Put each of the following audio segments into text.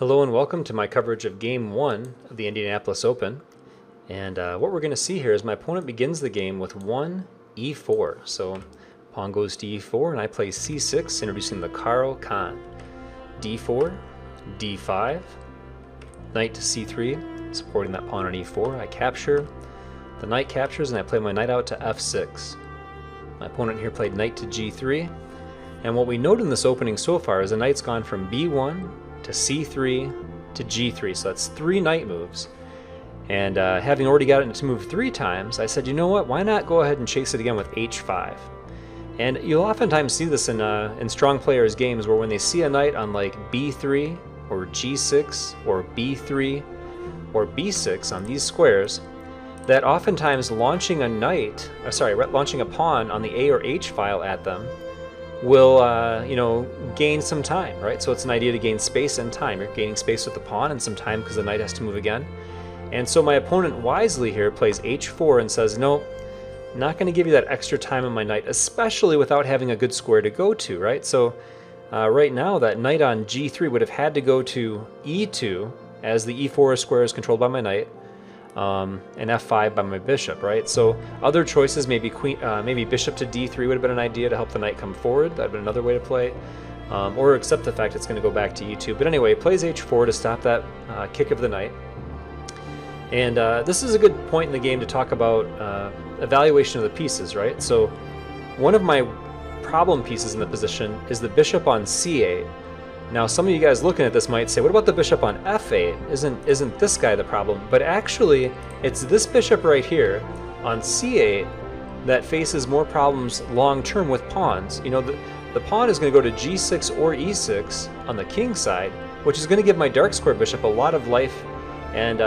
Hello and welcome to my coverage of Game 1 of the Indianapolis Open. And what we're going to see here is my opponent begins the game with 1 e4. So pawn goes to e4 and I play c6, introducing the Carl Khan. d4, d5, knight to c3, supporting that pawn on e4. I capture, the knight captures, and I play my knight out to f6. My opponent here played knight to g3. And what we note in this opening so far is the knight's gone from b1 to c3 to g3, so that's 3 knight moves. And having already got it to move 3 times, I said, you know what, why not go ahead and chase it again with h5? And you'll oftentimes see this in strong players' games where when they see a knight on like b3 or g6 or b3 or b6 on these squares, that oftentimes launching a pawn on the a or h file at them will gain some time, right? So it's an idea to gain space and time. You're gaining space with the pawn and some time because the knight has to move again. And so my opponent wisely here plays h4 and says, no, not going to give you that extra time on my knight, especially without having a good square to go to, right? So right now that knight on g3 would have had to go to e2 as the e4 square is controlled by my knight, and f5 by my bishop, right? So other choices, maybe bishop to d3 would have been an idea to help the knight come forward. That would have been another way to play, or accept the fact it's going to go back to e2. But anyway, plays h4 to stop that kick of the knight. And this is a good point in the game to talk about evaluation of the pieces, right? So one of my problem pieces in the position is the bishop on c8. Now, some of you guys looking at this might say, what about the bishop on f8? Isn't this guy the problem? But actually, it's this bishop right here on c8 that faces more problems long-term with pawns. You know, the pawn is going to go to g6 or e6 on the king side, which is going to give my dark square bishop a lot of life, and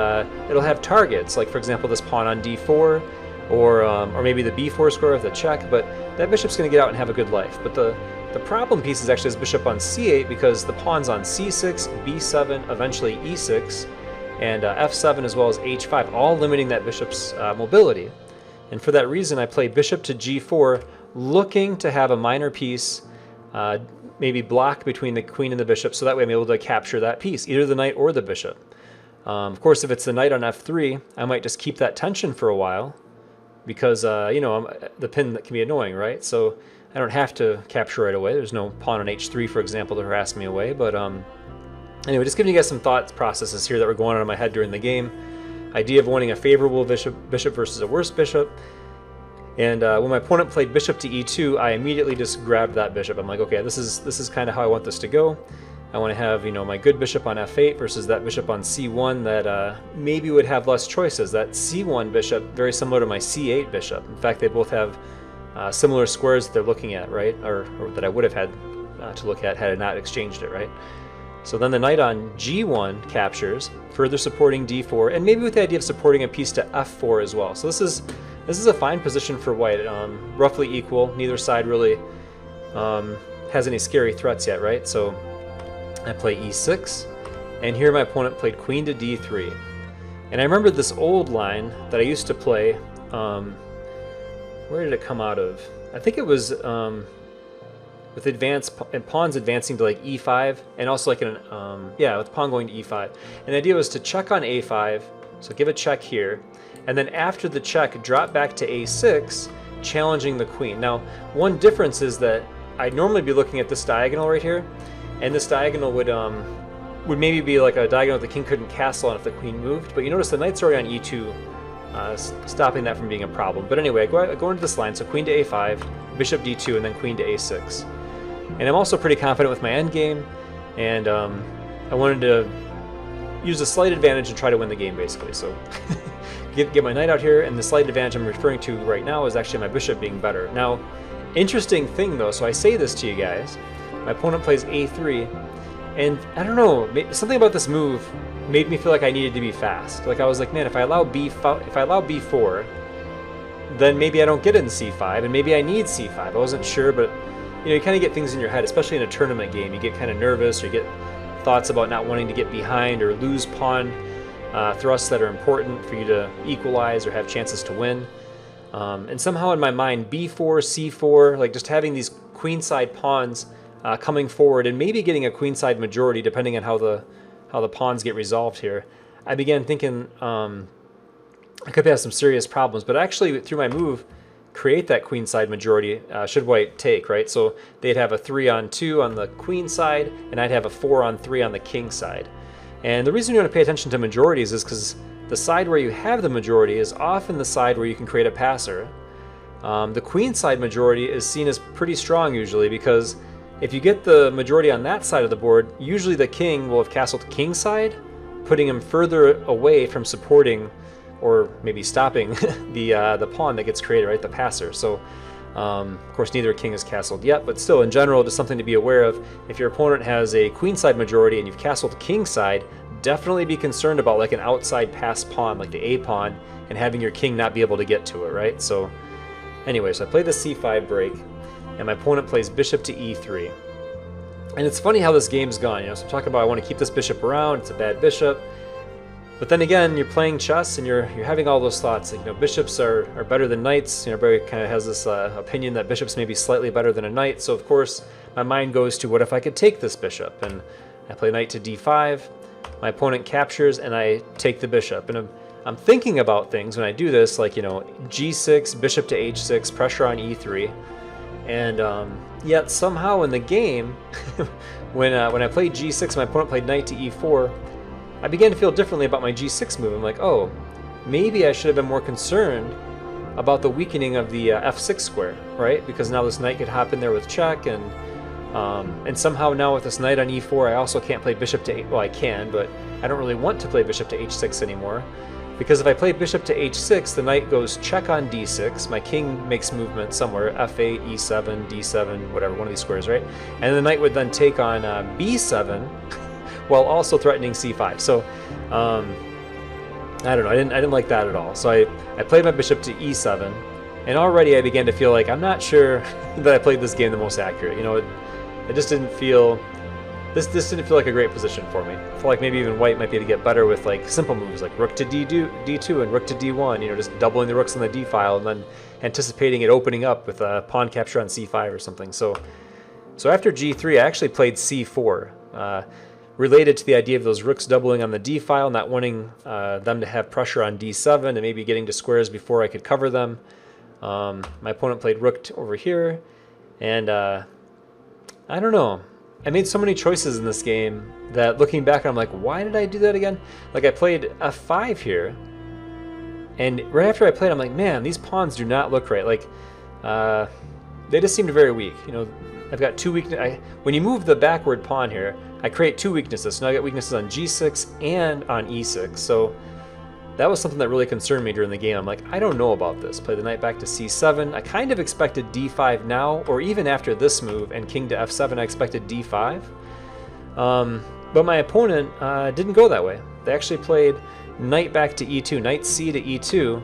it'll have targets, like, for example, this pawn on d4, or maybe the b4 square with a check, but that bishop's going to get out and have a good life. But the problem piece is actually this bishop on c8, because the pawn's on c6, b7, eventually e6, and f7 as well as h5, all limiting that bishop's mobility. And for that reason, I play bishop to g4, looking to have a minor piece maybe block between the queen and the bishop, so that way I'm able to capture that piece, either the knight or the bishop. Of course, if it's the knight on f3, I might just keep that tension for a while, because the pin that can be annoying, right? So I don't have to capture right away. There's no pawn on h3, for example, to harass me away. But anyway, just giving you guys some thought processes here that were going on in my head during the game. Idea of wanting a favorable bishop versus a worse bishop. And when my opponent played bishop to e2, I immediately just grabbed that bishop. I'm like, okay, this is kind of how I want this to go. I want to have, my good bishop on f8 versus that bishop on c1 that maybe would have less choices. That c1 bishop, very similar to my c8 bishop. In fact, they both have similar squares that they're looking at, right? Or that I would have had to look at had I not exchanged it, right? So then the knight on g1 captures, further supporting d4, and maybe with the idea of supporting a piece to f4 as well. So this is a fine position for white, roughly equal. Neither side really has any scary threats yet, right? So I play e6, and here my opponent played queen to d3. And I remember this old line that I used to play. Where did it come out of? I think it was with pawns advancing to like e5, and also like with pawn going to e5. And the idea was to check on a5, so give a check here, and then after the check, drop back to a6, challenging the queen. Now, one difference is that I'd normally be looking at this diagonal right here, and this diagonal would maybe be like a diagonal that the king couldn't castle on if the queen moved. But you notice the knight's already on e2, stopping that from being a problem. But anyway, I go into this line, so queen to a5, bishop d2, and then queen to a6. And I'm also pretty confident with my endgame, and I wanted to use a slight advantage and try to win the game, basically. So get my knight out here, and the slight advantage I'm referring to right now is actually my bishop being better. Now, interesting thing though, so I say this to you guys, my opponent plays a3, and I don't know, something about this move made me feel like I needed to be fast. Like I was like, man, if I allow b4, then maybe I don't get it in c5, and maybe I need c5. I wasn't sure, but you kind of get things in your head, especially in a tournament game. You get kind of nervous, or you get thoughts about not wanting to get behind or lose pawn thrusts that are important for you to equalize or have chances to win. And somehow in my mind, b4, c4, like just having these queenside pawns coming forward and maybe getting a queenside majority depending on how how the pawns get resolved here, I began thinking I could have some serious problems. But actually, through my move, create that queenside majority should white take, right? So they'd have a 3-on-2 on the queen side, and I'd have a 4-on-3 on the king side. And the reason you want to pay attention to majorities is because the side where you have the majority is often the side where you can create a passer. The queen side majority is seen as pretty strong usually, because if you get the majority on that side of the board, usually the king will have castled king side, putting him further away from supporting or maybe stopping the pawn that gets created, right, the passer. So of course neither king is castled yet, but still in general just something to be aware of. If your opponent has a queenside majority and you've castled king side, definitely be concerned about like an outside pass pawn, like the A pawn, and having your king not be able to get to it, right? So anyway, so I play the c5 break, and my opponent plays bishop to e3. And it's funny how this game's gone, you know, so I'm talking about I want to keep this bishop around, it's a bad bishop. But then again, you're playing chess and you're having all those thoughts, like, you know, bishops are better than knights. You know, everybody kind of has this opinion that bishops may be slightly better than a knight. So of course, my mind goes to what if I could take this bishop? And I play knight to d5. My opponent captures and I take the bishop. And I'm thinking about things when I do this, like, you know, g6, bishop to h6, pressure on e3. And yet somehow in the game, when I played g6, my opponent played knight to e4, I began to feel differently about my g6 move. I'm like, oh, maybe I should have been more concerned about the weakening of the f6 square, right? Because now this knight could hop in there with check, and somehow now with this knight on e4, I also can't play bishop to well, I can, but I don't really want to play bishop to h6 anymore. Because if I play bishop to h6, the knight goes check on d6, my king makes movement somewhere, f8, e7, d7, whatever, one of these squares, right? And the knight would then take on b7, while also threatening c5. So I don't know, I didn't like that at all. So I played my bishop to e7, and already I began to feel like I'm not sure that I played this game the most accurate. You know, it just didn't feel, this didn't feel like a great position for me. I feel like maybe even white might be able to get better with like simple moves like rook to d2 and rook to d1, you know, just doubling the rooks on the d file and then anticipating it opening up with a pawn capture on c5 or something. So after g3, I actually played c4. Related to the idea of those rooks doubling on the d file, not wanting them to have pressure on d7 and maybe getting to squares before I could cover them. My opponent played rook over here, and I don't know. I made so many choices in this game that looking back, I'm like, why did I do that again? Like I played f5 here, and right after I played, I'm like, man, these pawns do not look right. Like they just seemed very weak. You know, I've got two weaknesses. When you move the backward pawn here, I create two weaknesses. So now I got weaknesses on g6 and on e6. So that was something that really concerned me during the game. I'm like, I don't know about this. Play the knight back to c7. I kind of expected d5 now, or even after this move and king to f7, I expected d5. But my opponent didn't go that way. They actually played knight back to e2, knight c to e2,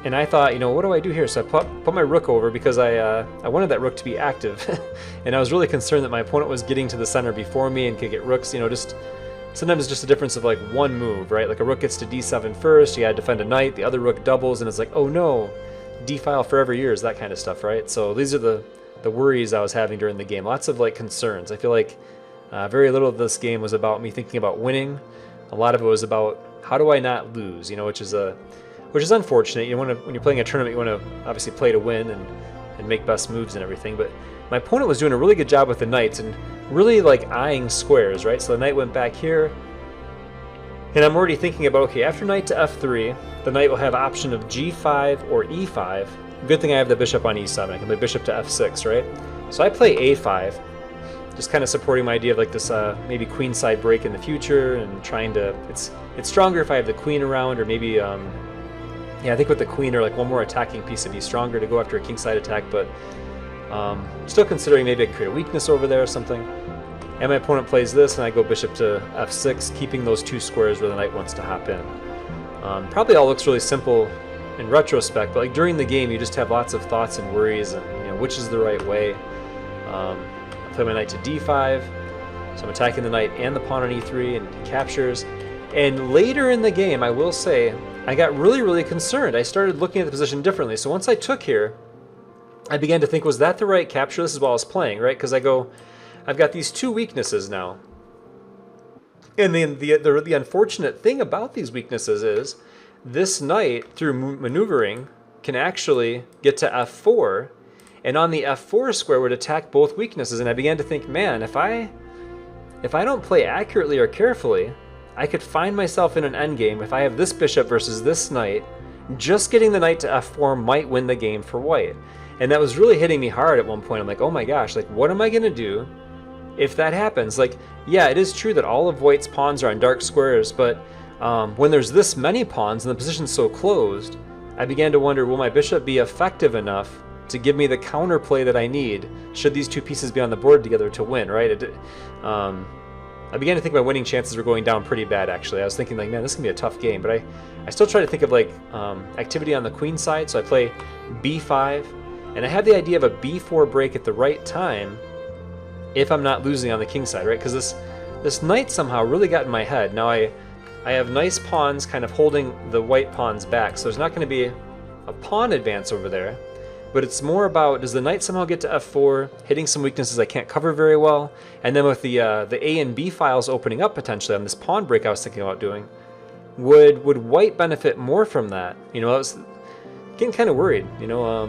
and I thought, you know, what do I do here? So I put my rook over because I wanted that rook to be active, and I was really concerned that my opponent was getting to the center before me and could get rooks. You know, just sometimes it's just a difference of like one move, right? Like a rook gets to d7 first, you gotta defend a knight, the other rook doubles, and it's like, oh no, d file forever years, that kind of stuff, right? So these are the worries I was having during the game. Lots of like concerns. I feel like very little of this game was about me thinking about winning. A lot of it was about how do I not lose, you know, which is unfortunate. You want to, when you're playing a tournament, you want to obviously play to win and make best moves and everything. But my opponent was doing a really good job with the knights and really like eyeing squares, right? So the knight went back here, and I'm already thinking about, okay, after knight to f3, the knight will have option of g5 or e5. Good thing I have the bishop on e7. I can play bishop to f6, right? So I play a5, just kind of supporting my idea of like this maybe queenside break in the future, and trying to, it's stronger if I have the queen around, or maybe yeah, I think with the queen or like one more attacking piece would be stronger to go after a kingside attack, but still considering maybe I could create a weakness over there or something. And my opponent plays this, and I go bishop to f6, keeping those two squares where the knight wants to hop in. Probably all looks really simple in retrospect, but like during the game, you just have lots of thoughts and worries, and you know, which is the right way. I play my knight to d5, so I'm attacking the knight and the pawn on e3, and he captures. And later in the game, I will say, I got really, really concerned. I started looking at the position differently. So once I took here, I began to think, was that the right capture? This is while I was playing, right? Because I've got these two weaknesses now. And then the unfortunate thing about these weaknesses is this knight, through maneuvering, can actually get to f4, and on the f4 square would attack both weaknesses. And I began to think, man, if I don't play accurately or carefully, I could find myself in an endgame if I have this bishop versus this knight. Just getting the knight to f4 might win the game for white. And that was really hitting me hard at one point. I'm like, oh my gosh, like what am I gonna do if that happens? Like, yeah, it is true that all of white's pawns are on dark squares, but when there's this many pawns and the position's so closed, I began to wonder, will my bishop be effective enough to give me the counterplay that I need should these two pieces be on the board together to win, right? I began to think my winning chances were going down pretty bad, actually. I was thinking, like, man, this is going to be a tough game, but I still try to think of, like, activity on the queen side, so I play b5, and I had the idea of a b4 break at the right time if I'm not losing on the king side, right? Because this knight somehow really got in my head. Now, I have nice pawns kind of holding the white pawns back, so there's not going to be a pawn advance over there. But it's more about, does the knight somehow get to f4, hitting some weaknesses I can't cover very well, and then with the A and B files opening up potentially on this pawn break I was thinking about doing, would white benefit more from that? You know, I was getting kind of worried, you know,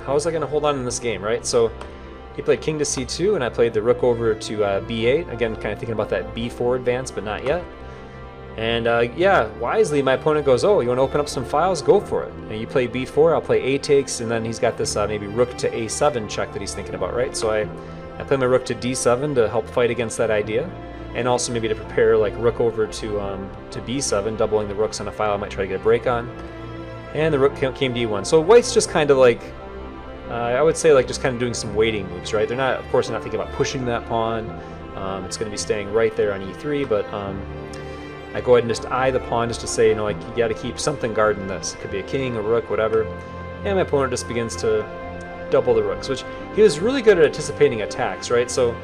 how was I going to hold on in this game, right? So he played king to c2, and I played the rook over to b8, again, kind of thinking about that b4 advance, but not yet. And yeah, wisely, my opponent goes, oh, you want to open up some files? Go for it. And you play b4, I'll play a takes, and then he's got this maybe rook to a7 check that he's thinking about, right? So I play my rook to d7 to help fight against that idea, and also maybe to prepare like rook over to b7, doubling the rooks on a file I might try to get a break on. And the rook came to e1. So white's just kind of like, I would say like just kind of doing some waiting moves, right? They're not, of course, they're not thinking about pushing that pawn. It's going to be staying right there on e3, but I go ahead and just eye the pawn just to say, you know, like, you got to keep something guarding this. It could be a king, a rook, whatever. And my opponent just begins to double the rooks, which he was really good at anticipating attacks, right? So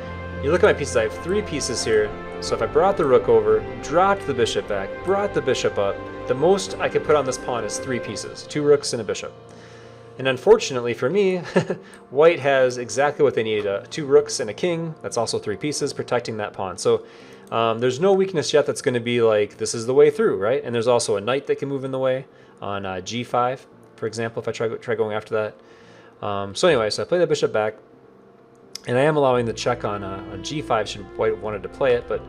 you look at my pieces, I have 3 pieces here. So if I brought the rook over, dropped the bishop back, brought the bishop up, the most I could put on this pawn is 3 pieces, 2 rooks and a bishop. And unfortunately for me, white has exactly what they need, 2 rooks and a king. That's also 3 pieces, protecting that pawn. So there's no weakness yet that's going to be like, this is the way through, right? And there's also a knight that can move in the way on g5, for example, if I try going after that. So anyway, so I play the bishop back, and I am allowing the check on g5 should white wanted to play it, but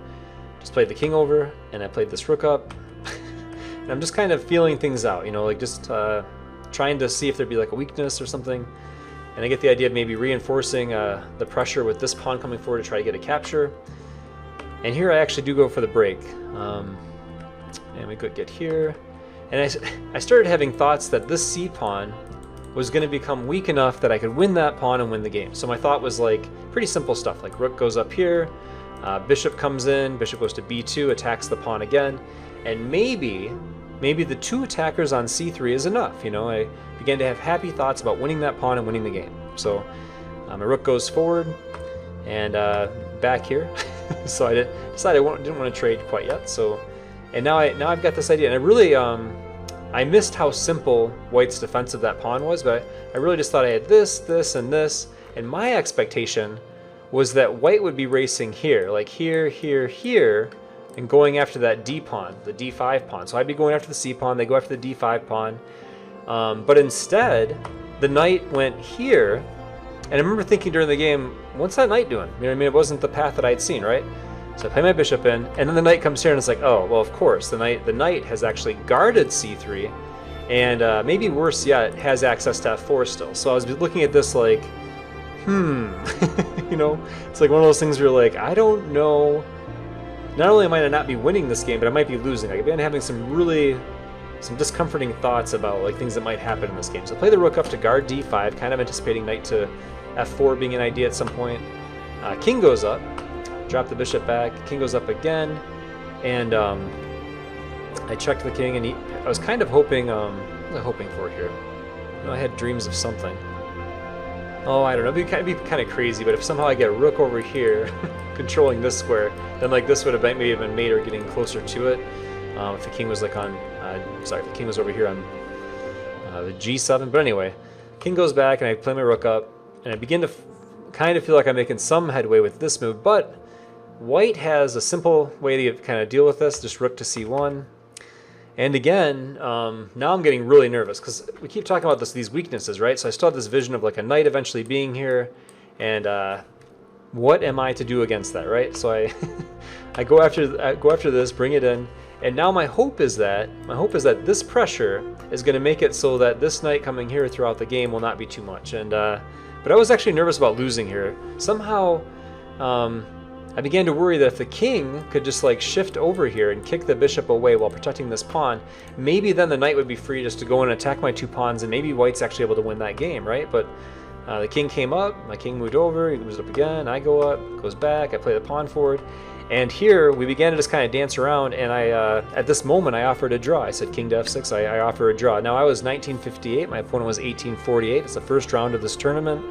just played the king over, and I played this rook up. And I'm just kind of feeling things out, you know, like just trying to see if there'd be like a weakness or something. And I get the idea of maybe reinforcing the pressure with this pawn coming forward to try to get a capture. And here I actually do go for the break. And we could get here. And I started having thoughts that this c pawn was going to become weak enough that I could win that pawn and win the game. So my thought was like pretty simple stuff, like rook goes up here, bishop comes in, bishop goes to b2, attacks the pawn again, and maybe the 2 attackers on c3 is enough. You know, I began to have happy thoughts about winning that pawn and winning the game. So my rook goes forward and back here. So I decided I didn't want to trade quite yet. So, and now I've got this idea, and I really I missed how simple white's defense of that pawn was, but I really just thought I had this, this, and this, and my expectation was that white would be racing here, like here, here, here, and going after that d pawn, the d5 pawn. So I'd be going after the c pawn, they go after the d5 pawn, but instead the knight went here. And I remember thinking during the game, what's that knight doing? You know what I mean? It wasn't the path that I'd seen, right? So I play my bishop in, and then the knight comes here, and it's like, oh, well, of course, the knight has actually guarded c3, and maybe worse yet, has access to f4 still. So I was looking at this like, you know, it's like one of those things where you're like, I don't know. Not only might I not be winning this game, but I might be losing. I've been having some discomforting thoughts about like things that might happen in this game. So I play the rook up to guard d5, kind of anticipating knight to f4 being an idea at some point. King goes up, drop the bishop back, king goes up again, and I checked the king, and I was kind of hoping, what was I hoping for here? You know, I had dreams of something. Oh, I don't know, it'd be kind of crazy, but if somehow I get a rook over here, controlling this square, then like this would have maybe have been mater getting closer to it. If the king was like on, if the king was over here on the g7, but anyway, king goes back, and I play my rook up, and I begin to kind of feel like I'm making some headway with this move, but White has a simple way to kind of deal with this, just rook to c1. And again, now I'm getting really nervous because we keep talking about these weaknesses, right? So I still have this vision of like a knight eventually being here, and what am I to do against that, right? So I go after this, bring it in, and now my hope is that this pressure is going to make it so that this knight coming here throughout the game will not be too much. And but I was actually nervous about losing here. Somehow, I began to worry that if the king could just like shift over here and kick the bishop away while protecting this pawn, maybe then the knight would be free just to go in and attack my two pawns, and maybe white's actually able to win that game, right? But the king came up, my king moved over, he moves up again, I go up, goes back, I play the pawn forward, and here we began to just kind of dance around, and at this moment I offered a draw. I said king to f6, I offer a draw. Now I was 1958, my opponent was 1848, it's the first round of this tournament.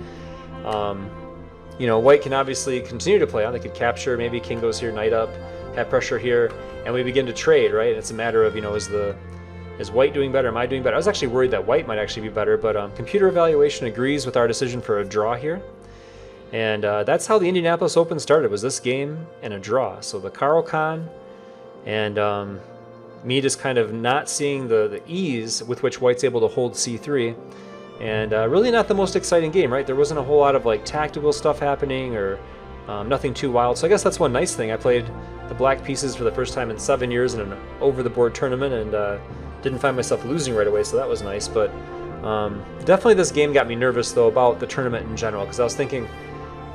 You know, white can obviously continue to play on. They could capture, maybe king goes here, knight up, have pressure here, and we begin to trade, right? And it's a matter of, you know, is white doing better? Am I doing better? I was actually worried that white might actually be better, but computer evaluation agrees with our decision for a draw here. And that's how the Indianapolis Open started, was this game and a draw. So the Carl Khan and me just kind of not seeing the ease with which white's able to hold c3. And really not the most exciting game, right? There wasn't a whole lot of like tactical stuff happening, or nothing too wild. So I guess that's one nice thing. I played the black pieces for the first time in 7 years in an over-the-board tournament, and didn't find myself losing right away, so that was nice. But definitely this game got me nervous, though, about the tournament in general, because I was thinking,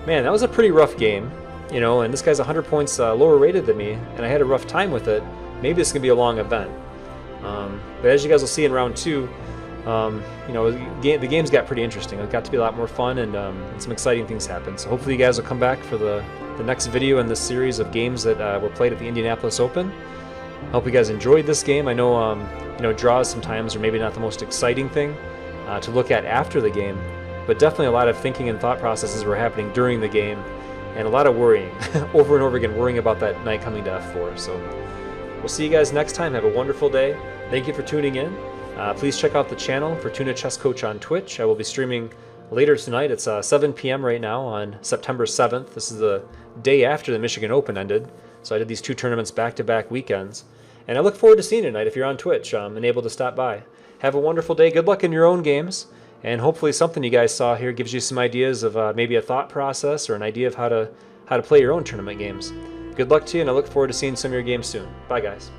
man, that was a pretty rough game, you know, and this guy's 100 points lower rated than me, and I had a rough time with it. Maybe this can be a long event. But as you guys will see in round 2, you know, the games got pretty interesting. It got to be a lot more fun, and some exciting things happened. So hopefully you guys will come back for the next video in this series of games that were played at the Indianapolis Open. I hope you guys enjoyed this game. I know, you know, draws sometimes are maybe not the most exciting thing to look at after the game, but definitely a lot of thinking and thought processes were happening during the game, and a lot of worrying, over and over again, worrying about that knight coming to f4. So we'll see you guys next time. Have a wonderful day. Thank you for tuning in. Please check out the channel, Fortuna Chess Coach on Twitch. I will be streaming later tonight. It's 7 p.m. right now on September 7th. This is the day after the Michigan Open ended. So I did these two tournaments back-to-back weekends. And I look forward to seeing you tonight if you're on Twitch and able to stop by. Have a wonderful day. Good luck in your own games. And hopefully something you guys saw here gives you some ideas of maybe a thought process or an idea of how to play your own tournament games. Good luck to you, and I look forward to seeing some of your games soon. Bye, guys.